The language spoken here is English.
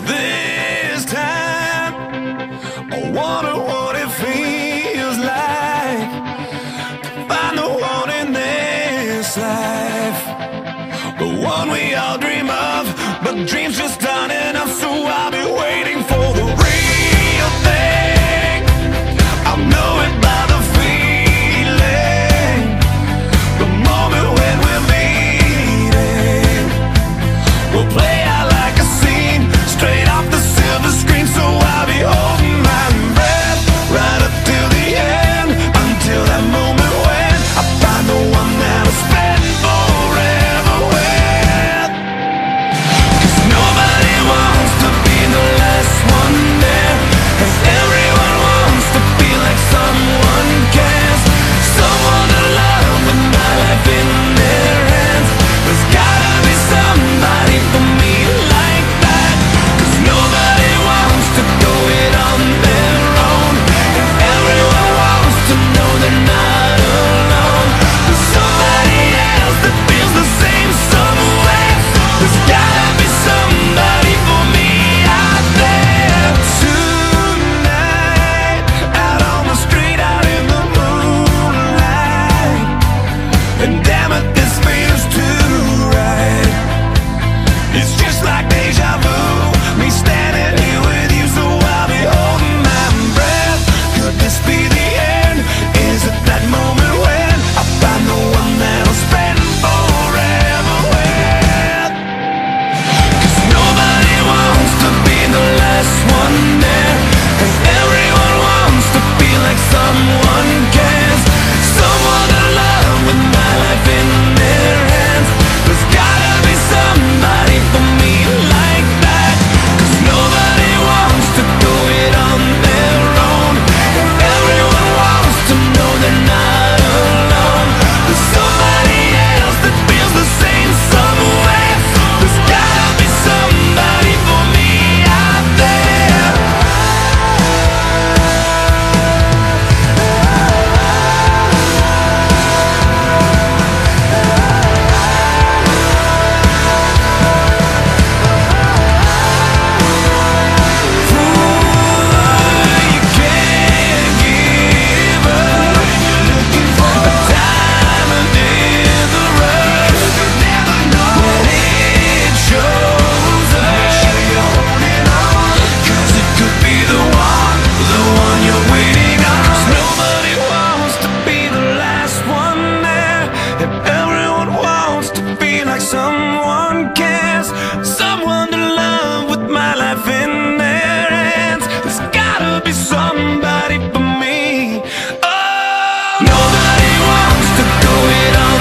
This time, I wonder what it feels like to find the one in this life, the one we all dream of, but dreams just aren't enough. So I'll be waiting for the real thing. I'll know it by the feeling, the moment when we're meeting. We'll play out like a scene straight off the silver screen. So I'll be holding my breath right up till the end, until that moment when I find the one that I'll spend forever with. 'Cause nobody wants to be the last one there, and everyone wants to feel like someone cares, someone to love with my life in their hands. There's gotta be somebody for me like that, 'cause nobody wants to go it on their own, and everyone wants to know they're not alone. There's somebody else that feels the same somewhere. There's gotta be somebody for me out there. Tonight, out on the street, out in the moonlight, and damn it, this feels too right. It's just like deja vu, me standing here with you. So I'll be holding my breath. Could this be the end? Is it that moment when I find the one that I'll spend forever with? 'Cause nobody wants to be the last one there, and everyone wants to feel like someone cares, someone to love with my life in their hands. There's gotta be somebody for me like that, 'cause nobody wants to do it on their own, and everyone wants to know they're not alone. There's somebody else that feels the same somewhere. There's gotta be somebody for me out there. You can't give up. Looking for a diamond in the rough. You never know when it shows up. Make sure you're holding on, 'cause it could be the one you're waiting on. 'Cause nobody wants to be the last one there, and everyone wants to feel like someone cares, someone to love with my life in their hands. There's gotta be somebody for me. Oh, nobody wants to go it on